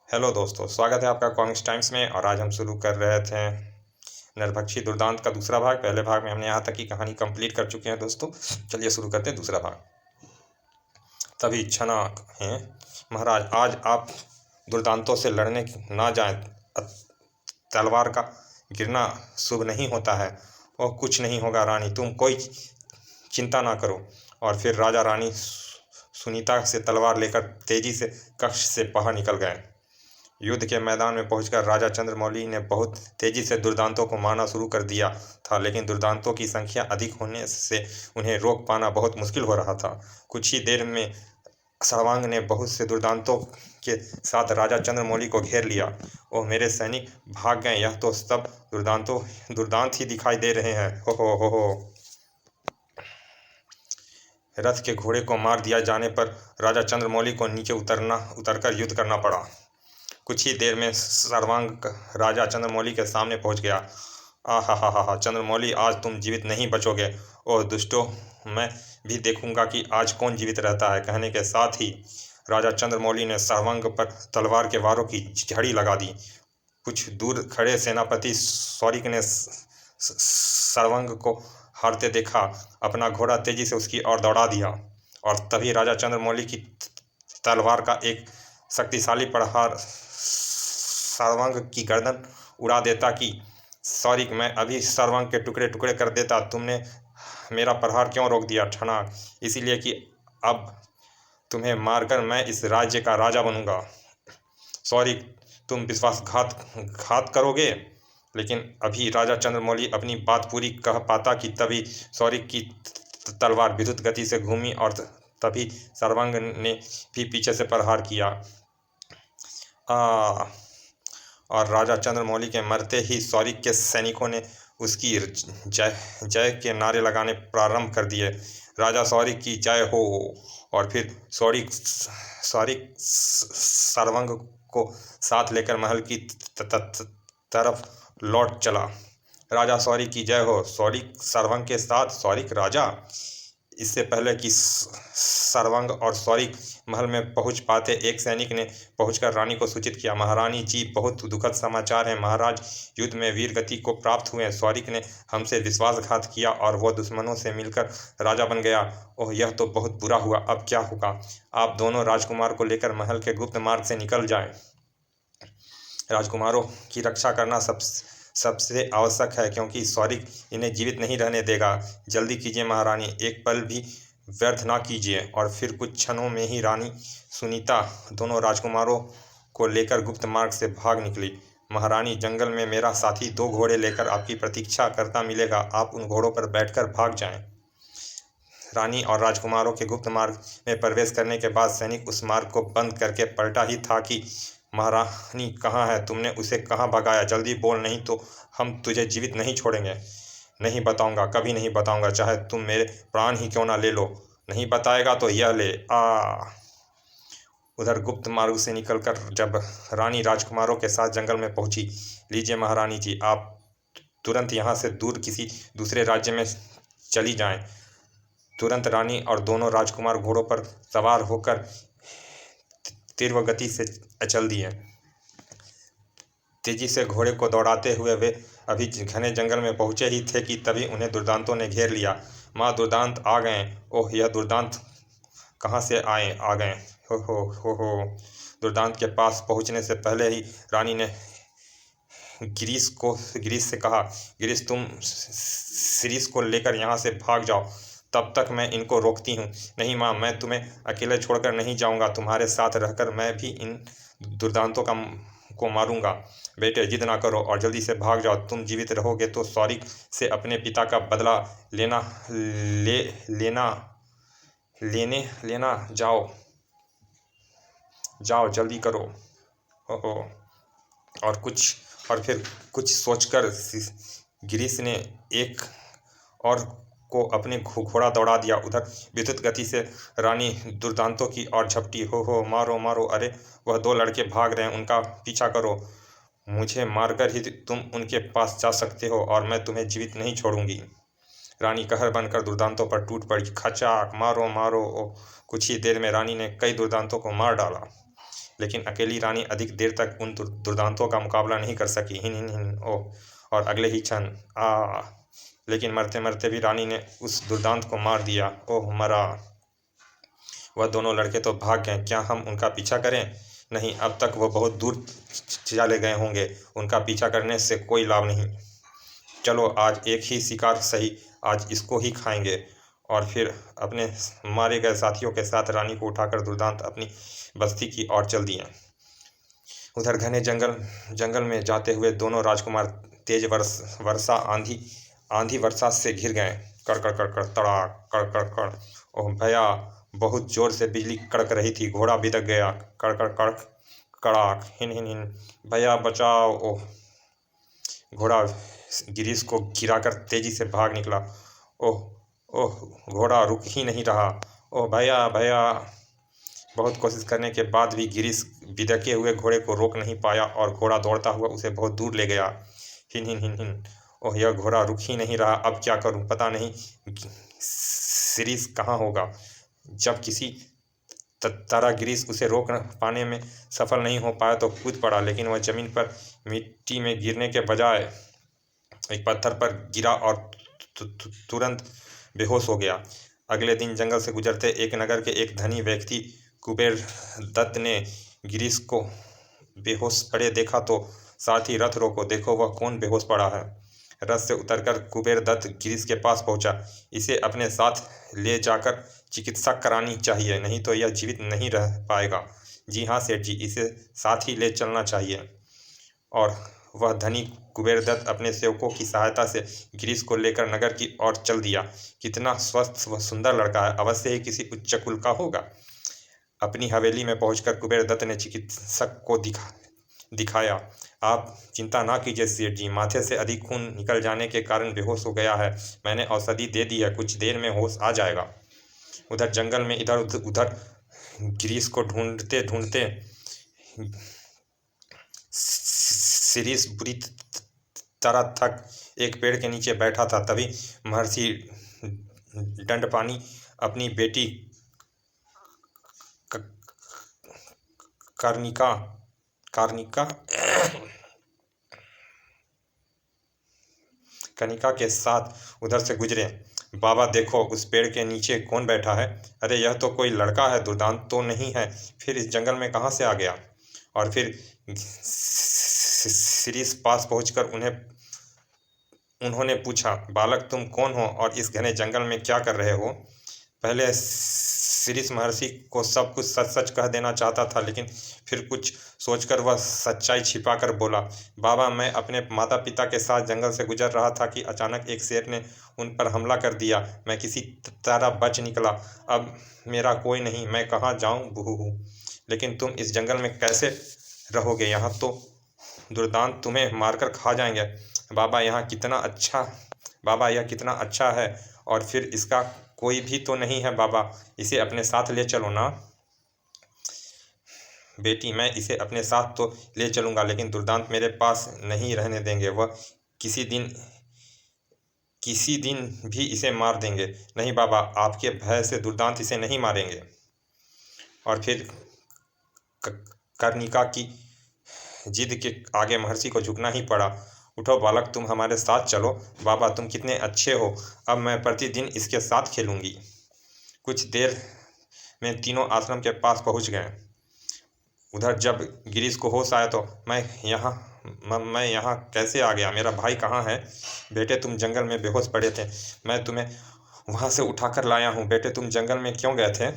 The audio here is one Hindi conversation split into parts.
हेलो दोस्तों, स्वागत है आपका कॉमिक्स टाइम्स में। और आज हम शुरू कर रहे थे नरभक्षी दुर्दांत का दूसरा भाग। पहले भाग में हमने यहाँ तक की कहानी कंप्लीट कर चुके हैं दोस्तों। चलिए शुरू करते हैं दूसरा भाग। तभी छना हैं, महाराज आज आप दुर्दांतों से लड़ने ना जाएं। तलवार का गिरना शुभ नहीं होता है। ओह, कुछ नहीं होगा रानी, तुम कोई चिंता ना करो। और फिर राजा रानी सुनीता से तलवार लेकर तेजी से कक्ष से बाहर निकल गए। युद्ध के मैदान में पहुंचकर राजा चंद्रमौली ने बहुत तेजी से दुर्दांतों को मारना शुरू कर दिया था, लेकिन दुर्दांतों की संख्या अधिक होने से उन्हें रोक पाना बहुत मुश्किल हो रहा था। कुछ ही देर में सर्वांग ने बहुत से दुर्दांतों के साथ राजा चंद्रमौली को घेर लिया। ओह, मेरे सैनिक भाग गए, यह तो सब दुर्दांत ही दिखाई दे रहे हैं। हो। रथ के घोड़े को मार दिया जाने पर राजा चंद्रमौली को नीचे उतरकर युद्ध करना पड़ा। कुछ ही देर में सर्वांग राजा चंद्रमौली के सामने पहुंच गया। हा, चंद्रमौली, आज तुम जीवित नहीं बचोगे। ओह दुष्टो, मैं भी देखूंगा कि आज कौन जीवित रहता है। कहने के साथ ही राजा चंद्रमौली ने सर्वांग पर तलवार के वारों की झड़ी लगा दी। कुछ दूर खड़े सेनापति सौरिक ने सर्वांग को हारते देखा, अपना घोड़ा तेजी से उसकी ओर दौड़ा दिया। और तभी राजा चंद्रमौली की तलवार का एक शक्तिशाली प्रहार सर्वांग की गर्दन उड़ा देता कि सौरिक, मैं अभी सर्वांग के टुकड़े टुकड़े कर देता। तुमने मेरा प्रहार क्यों रोक दिया ठना? इसीलिए कि अब तुम्हें मारकर मैं इस राज्य का राजा बनूंगा। सौरिक, तुम विश्वासघात करोगे। लेकिन अभी राजा चंद्रमौली अपनी बात पूरी कह पाता कि तभी सौरिक की तलवार विद्युत गति से घूमी और तभी सर्वांग ने भी पीछे से प्रहार किया। और राजा चंद्रमौली के मरते ही सौरिक के सैनिकों ने उसकी जय जय के नारे लगाने प्रारंभ कर दिए। राजा सौरिक की जय हो। और फिर सौरिक सर्वांग को साथ लेकर महल की तरफ लौट चला। राजा सौरिक की जय हो। सौरिक सर्वांग के साथ सौरिक राजा। इससे पहले कि सर्वांग और सौरिक महल में पहुंच पाते, एक सैनिक ने पहुंचकर रानी को सूचित किया। महारानी जी, बहुत दुखद समाचार है। महाराज युद्ध में वीर गति को प्राप्त हुए। सौरिक ने हमसे विश्वासघात किया और वह दुश्मनों से मिलकर राजा बन गया। ओह, यह तो बहुत बुरा हुआ। अब क्या होगा? आप दोनों राजकुमार को लेकर महल के गुप्त मार्ग से निकल जाएं। राजकुमारों की रक्षा करना सबसे आवश्यक है, क्योंकि सौरिक इन्हें जीवित नहीं रहने देगा। जल्दी कीजिए महारानी, एक पल भी व्यर्थ ना कीजिए। और फिर कुछ क्षणों में ही रानी सुनीता दोनों राजकुमारों को लेकर गुप्त मार्ग से भाग निकली। महारानी, जंगल में मेरा साथी 2 घोड़े लेकर आपकी प्रतीक्षा करता मिलेगा। आप उन घोड़ों पर बैठकर भाग जाएं। रानी और राजकुमारों के गुप्त मार्ग में प्रवेश करने के बाद सैनिक उस मार्ग को बंद करके पलटा ही था कि महारानी कहाँ है? तुमने उसे कहाँ भगाया? जल्दी बोल, नहीं तो हम तुझे जीवित नहीं छोड़ेंगे। नहीं बताऊंगा, कभी नहीं बताऊंगा, चाहे तुम मेरे प्राण ही क्यों ना ले लो। नहीं बताएगा तो यह ले। उधर गुप्त मार्ग से निकलकर जब रानी राजकुमारों के साथ जंगल में पहुंची। लीजिए महारानी जी, आप तुरंत यहाँ से दूर किसी दूसरे राज्य में चली जाएं। तुरंत रानी और दोनों राजकुमार घोड़ों पर सवार होकर तीव्र गति से चल दिए। तेजी से घोड़े को दौड़ाते हुए वे अभी घने जंगल में पहुंचे ही थे कि तभी उन्हें दुर्दांतों ने घेर लिया। माँ, दुर्दांत आ गए। ओह, यह दुर्दांत कहाँ से आ गए? हो। दुर्दांत के पास पहुंचने से पहले ही रानी ने गिरीश से कहा, गिरीश, तुम शिरीष को लेकर यहाँ से भाग जाओ, तब तक मैं इनको रोकती हूँ। नहीं माँ, मैं तुम्हें अकेले छोड़कर नहीं जाऊँगा। तुम्हारे साथ रहकर मैं भी इन दुर्दांतों को मारूंगा। बेटे, जिद ना करो और जल्दी से भाग जाओ। तुम जीवित रहोगे तो सौरिक से अपने पिता का बदला लेना जाओ, जल्दी करो। ओहो। और फिर कुछ सोचकर गिरीश ने एक और को अपने घोड़ा दौड़ा दिया। उधर विद्युत गति से रानी दुर्दांतों की ओर झपटी। हो, मारो। अरे, वह 2 लड़के भाग रहे हैं, उनका पीछा करो। मुझे मारकर ही तुम उनके पास जा सकते हो और मैं तुम्हें जीवित नहीं छोड़ूंगी। रानी कहर बनकर दुर्दांतों पर टूट पड़ी। खचाक, मारो। कुछ ही देर में रानी ने कई दुर्दांतों को मार डाला। लेकिन अकेली रानी अधिक देर तक उन दुर्दांतों का मुकाबला नहीं कर सकी। हिन हिन हिन ओह, और अगले ही क्षण आ लेकिन मरते मरते भी रानी ने उस दुर्दांत को मार दिया। ओह, मरा। वह दोनों लड़के तो भाग गए। क्या हम उनका पीछा करें? नहीं, अब तक वो बहुत दूर चले गए होंगे। उनका पीछा करने से कोई लाभ नहीं। चलो, आज एक ही शिकार सही, आज इसको ही खाएंगे। और फिर अपने मारे गए साथियों के साथ रानी को उठाकर दुर्दांत अपनी बस्ती की ओर चल दिए। उधर घने जंगल में जाते हुए दोनों राजकुमार तेज वर्षा आंधी वर्षा से घिर गए। कड़ कड़ कड़ कड़ तड़ाक, कड़ कड़ कड़। ओह भैया, बहुत जोर से बिजली कड़क रही थी। घोड़ा बिदक गया। कड़ कड़ कड़ कड़ाक। हिन हिन हिन। भैया बचाओ। ओह, घोड़ा गिरीश को गिराकर तेजी से भाग निकला। ओह ओह, घोड़ा रुक ही नहीं रहा। ओह भैया भैया। बहुत कोशिश करने के बाद भी गिरीश बिदके हुए घोड़े को रोक नहीं पाया और घोड़ा दौड़ता हुआ उसे बहुत दूर ले गया। हिन हिन हिन हिन। ओह, यह घोड़ा रुक ही नहीं रहा। अब क्या करूं? पता नहीं गिरीश कहाँ होगा। जब किसी तरह गिरीश उसे रोक पाने में सफल नहीं हो पाया तो कूद पड़ा, लेकिन वह जमीन पर मिट्टी में गिरने के बजाय एक पत्थर पर गिरा और तुरंत बेहोश हो गया। अगले दिन जंगल से गुजरते एक नगर के एक धनी व्यक्ति कुबेर दत्त ने गिरीश को बेहोश पड़े देखा तो साथ ही रथ रोको, देखो वह कौन बेहोश पड़ा है। रथ से उतरकर कुबेर दत्त गिरीश के पास पहुंचा। इसे अपने साथ ले जाकर चिकित्सा करानी चाहिए, नहीं तो यह जीवित नहीं रह पाएगा। जी हाँ सेठ जी, इसे साथ ही ले चलना चाहिए। और वह धनी कुबेरदत्त अपने सेवकों की सहायता से गिरीश को लेकर नगर की ओर चल दिया। कितना स्वस्थ व सुंदर लड़का है, अवश्य ही किसी उच्च कुल का होगा। अपनी हवेली में पहुंचकर कुबेरदत्त ने चिकित्सक को दिखाया। आप चिंता ना कीजिए सेठ जी, माथे से अधिक खून निकल जाने के कारण बेहोश हो गया है। मैंने औषधि दे दी है, कुछ देर में होश आ जाएगा। उधर जंगल में इधर उधर गिरीश को ढूंढते ढूंढते शिरीष बुरी तरह थक एक पेड़ के नीचे बैठा था। तभी महर्षि दंडपानी अपनी बेटी कार्निका कनिका के साथ उधर से गुजरे। बाबा देखो, उस पेड़ के नीचे कौन बैठा है? अरे यह तो कोई लड़का है, दुर्दांत तो नहीं है। फिर इस जंगल में कहाँ से आ गया? और फिर शिरीष पास पहुंचकर उन्होंने पूछा, बालक तुम कौन हो और इस घने जंगल में क्या कर रहे हो? पहले शिरीष महर्षि को सब कुछ सच सच कह देना चाहता था, लेकिन फिर कुछ सोचकर वह सच्चाई छिपाकर बोला, बाबा मैं अपने माता पिता के साथ जंगल से गुजर रहा था कि अचानक एक शेर ने उन पर हमला कर दिया। मैं किसी तरह बच निकला। अब मेरा कोई नहीं, मैं कहाँ जाऊँ बहू। लेकिन तुम इस जंगल में कैसे रहोगे? यहाँ तो दुर्दांत तुम्हें मारकर खा जाएंगे। बाबा यह कितना अच्छा है। और फिर इसका कोई भी तो नहीं है बाबा, इसे अपने साथ ले चलो ना। बेटी मैं इसे अपने साथ तो ले चलूँगा, लेकिन दुर्दांत मेरे पास नहीं रहने देंगे। वह किसी दिन भी इसे मार देंगे। नहीं बाबा, आपके भय से दुर्दांत इसे नहीं मारेंगे। और फिर कर्णिका की जिद के आगे महर्षि को झुकना ही पड़ा। उठो बालक, तुम हमारे साथ चलो। बाबा तुम कितने अच्छे हो, अब मैं प्रतिदिन इसके साथ खेलूंगी। कुछ देर में तीनों आश्रम के पास पहुंच गए। उधर जब गिरीश को होश आया तो मैं यहाँ कैसे आ गया? मेरा भाई कहाँ है? बेटे तुम जंगल में बेहोश पड़े थे, मैं तुम्हें वहाँ से उठाकर लाया हूँ। बेटे तुम जंगल में क्यों गए थे?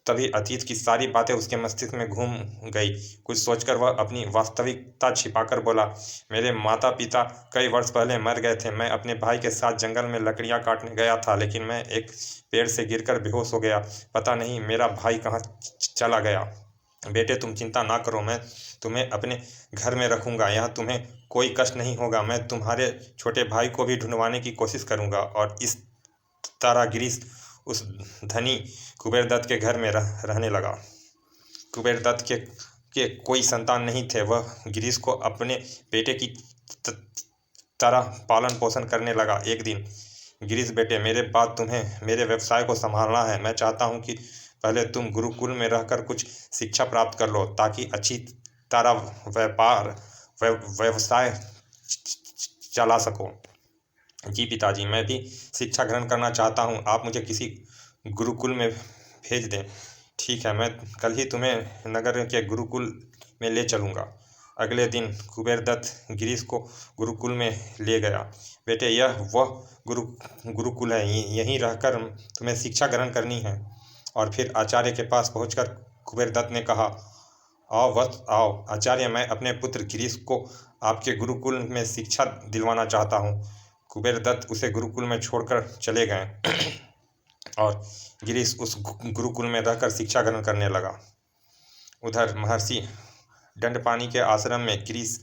तभी अतीत की सारी बातें उसके मस्तिष्क में घूम गई। कुछ सोचकर वह अपनी वास्तविकता छिपाकर बोला, मेरे माता पिता कई वर्ष पहले मर गए थे। मैं अपने भाई के साथ जंगल में लकड़ियां काटने गया था, लेकिन मैं एक पेड़ से गिरकर बेहोश हो गया। पता नहीं मेरा भाई कहाँ चला गया। बेटे तुम चिंता ना करो, मैं तुम्हें अपने घर में रखूँगा। यहाँ तुम्हें कोई कष्ट नहीं होगा। मैं तुम्हारे छोटे भाई को भी ढूंढवाने की कोशिश करूँगा। और इस तरह गिरीश उस धनी कुबेरदत्त के घर में रहने लगा। कुबेरदत्त के कोई संतान नहीं थे। वह गिरीश को अपने बेटे की तरह पालन पोषण करने लगा। एक दिन, गिरीश बेटे मेरे बाद तुम्हें मेरे व्यवसाय को संभालना है। मैं चाहता हूँ कि पहले तुम गुरुकुल में रहकर कुछ शिक्षा प्राप्त कर लो ताकि अच्छी तरह व्यवसाय चला सको। जी पिताजी, मैं भी शिक्षा ग्रहण करना चाहता हूँ। आप मुझे किसी गुरुकुल में भेज दें। ठीक है, मैं कल ही तुम्हें नगर के गुरुकुल में ले चलूँगा। अगले दिन कुबेरदत्त गिरीश को गुरुकुल में ले गया। बेटे, यह वह गुरुकुल है, यहीं रहकर तुम्हें शिक्षा ग्रहण करनी है। और फिर आचार्य के पास पहुंचकर कुबेरदत्त ने कहा, आओ वत्स आओ आचार्य, मैं अपने पुत्र गिरीश को आपके गुरुकुल में शिक्षा दिलवाना चाहता हूँ। कुबेरदत्त उसे गुरुकुल में छोड़कर चले गए और गिरीश उस गुरुकुल में रहकर शिक्षा ग्रहण करने लगा। उधर महर्षि दंडपानी के आश्रम में गिरीश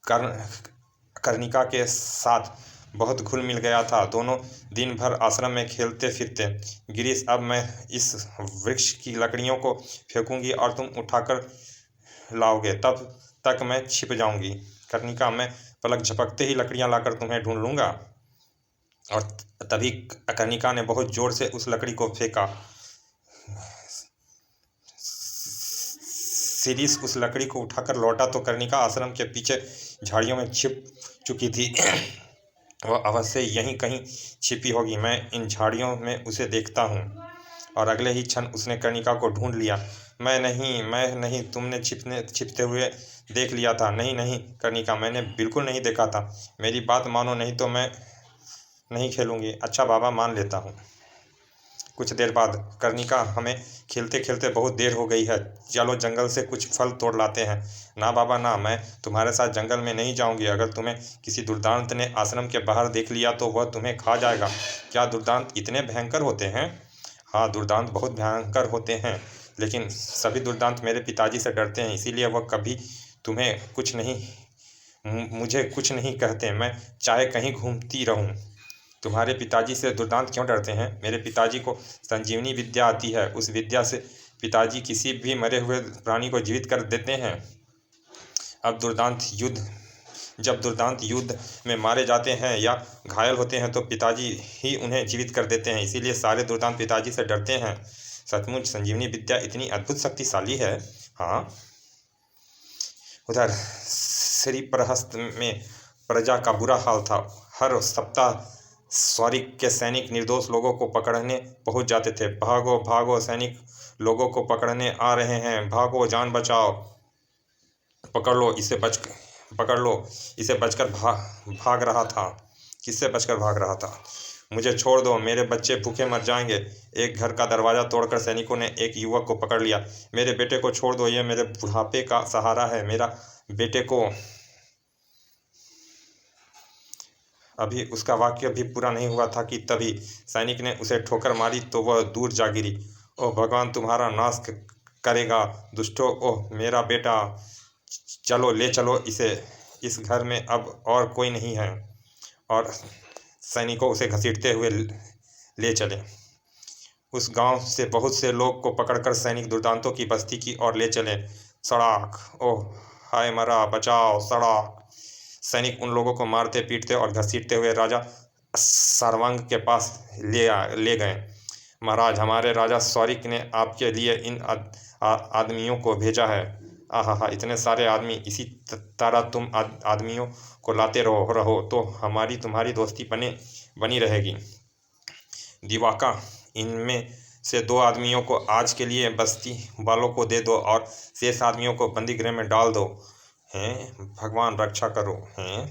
कर्णिका के साथ बहुत घुल मिल गया था। दोनों दिन भर आश्रम में खेलते फिरते। गिरीश, अब मैं इस वृक्ष की लकड़ियों को फेंकूंगी और तुम उठाकर लाओगे, तब तक मैं छिप जाऊंगी। कर्णिका, मैं पलक झपकते ही लकड़ियां लाकर तुम्हें ढूंढ लूंगा। और तभी कर्णिका ने बहुत जोर से उस लकड़ी को फेंका। गिरीश उस लकड़ी को उठाकर लौटा तो कर्णिका आश्रम के पीछे झाड़ियों में छिप चुकी थी। वह अवश्य यहीं कहीं छिपी होगी, मैं इन झाड़ियों में उसे देखता हूँ। और अगले ही क्षण उसने कर्णिका को ढूंढ लिया। मैं नहीं, तुमने छिपते हुए देख लिया था। नहीं नहीं कर्णिका, मैंने बिल्कुल नहीं देखा था। मेरी बात मानो, नहीं तो मैं नहीं खेलूंगी। अच्छा बाबा, मान लेता हूँ। कुछ देर बाद, कर्णिका, हमें खेलते खेलते बहुत देर हो गई है, चलो जंगल से कुछ फल तोड़ लाते हैं। ना बाबा ना, मैं तुम्हारे साथ जंगल में नहीं जाऊंगी। अगर तुम्हें किसी दुर्दांत ने आश्रम के बाहर देख लिया तो वह तुम्हें खा जाएगा। क्या दुर्दांत इतने भयंकर होते हैं? हाँ, दुर्दांत बहुत भयंकर होते हैं, लेकिन सभी दुर्दांत मेरे पिताजी से डरते हैं, इसीलिए वह कभी मुझे कुछ नहीं कहते। मैं चाहे कहीं घूमती रहूं। तुम्हारे पिताजी से दुर्दांत क्यों डरते हैं? मेरे पिताजी को संजीवनी विद्या आती है। उस विद्या से पिताजी किसी भी मरे हुए प्राणी को जीवित कर देते हैं। जब दुर्दांत युद्ध में मारे जाते हैं या घायल होते हैं तो पिताजी ही उन्हें जीवित कर देते हैं, इसीलिए सारे दुर्दांत पिताजी से डरते हैं। सचमुच संजीवनी विद्या इतनी अद्भुत शक्तिशाली है। हाँ। उधर श्रीप्रहस्त में प्रजा का बुरा हाल था। हर सप्ताह स्वारिक के सैनिक निर्दोष लोगों को पकड़ने पहुंच जाते थे। भागो भागो, सैनिक लोगों को पकड़ने आ रहे हैं, भागो, जान बचाओ, पकड़ लो इसे बचकर भाग रहा था। किससे बचकर भाग रहा था? मुझे छोड़ दो, मेरे बच्चे भूखे मर जाएंगे। एक घर का दरवाजा तोड़कर सैनिकों ने एक युवक को पकड़ लिया। मेरे बेटे को छोड़ दो, ये मेरे बुढ़ापे का सहारा है। मेरा बेटे को अभी उसका वाक्य भी पूरा नहीं हुआ था कि तभी सैनिक ने उसे ठोकर मारी तो वह दूर जा गिरी। ओह भगवान, तुम्हारा नाश करेगा दुष्टों। ओह मेरा बेटा, चलो ले चलो इसे, इस घर में अब और कोई नहीं है। और सैनिकों उसे घसीटते हुए ले चले। उस गांव से बहुत से लोग को पकड़कर सैनिक दुर्दांतों की बस्ती की ओर ले चले। सड़ाक, ओह हाय मरा, बचाओ, सड़ाक। सैनिक उन लोगों को मारते पीटते और घसीटते हुए राजा सारवांग के पास ले गए। महाराज, हमारे राजा स्वारिक ने आपके लिए इन आदमियों को भेजा है। आहा, इतने सारे आदमी! इसी तरह तुम आदमियों को लाते रहो तो हमारी तुम्हारी दोस्ती बनी रहेगी। दिवाका, इनमें से 2 आदमियों को आज के लिए बस्ती वालों को दे दो और शेष आदमियों को बंदीगृह में डाल दो। हैं, भगवान रक्षा करो। हैं।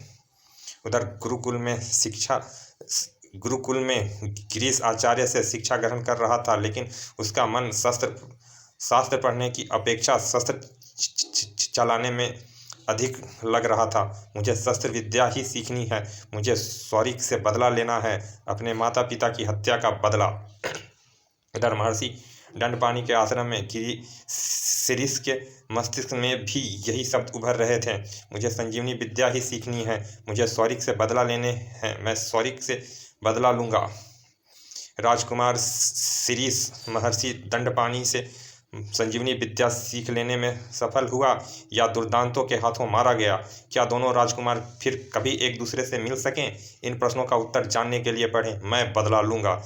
उधर गुरुकुल में गिरीश आचार्य से शिक्षा ग्रहण कर रहा था, लेकिन उसका मन शास्त्र पढ़ने की अपेक्षा शस्त्र चलाने में अधिक लग रहा था। मुझे शस्त्र विद्या ही सीखनी है। मुझे स्वारिक से बदला लेना है, अपने माता पिता की हत्या का बदला। इधर महर्षि दंडपानी के आश्रम में गिरीश के मस्तिष्क में भी यही शब्द उभर रहे थे। मुझे संजीवनी विद्या ही सीखनी है, मुझे स्वारिक से बदला लेने हैं, मैं स्वारिक से बदला लूँगा। राजकुमार गिरीश महर्षि दंडपानी से संजीवनी विद्या सीख लेने में सफल हुआ या दुर्दांतों के हाथों मारा गया? क्या दोनों राजकुमार फिर कभी एक दूसरे से मिल सकें? इन प्रश्नों का उत्तर जानने के लिए पढ़ें मैं बदला लूँगा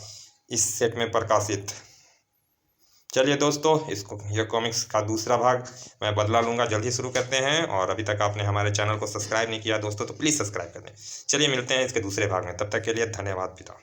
इस सेट में प्रकाशित। चलिए दोस्तों, इसको ये कॉमिक्स का दूसरा भाग मैं बदला लूँगा, जल्द ही शुरू करते हैं। और अभी तक आपने हमारे चैनल को सब्सक्राइब नहीं किया दोस्तों तो प्लीज़ सब्सक्राइब कर दें। चलिए मिलते हैं इसके दूसरे भाग में, तब तक के लिए धन्यवाद पिता।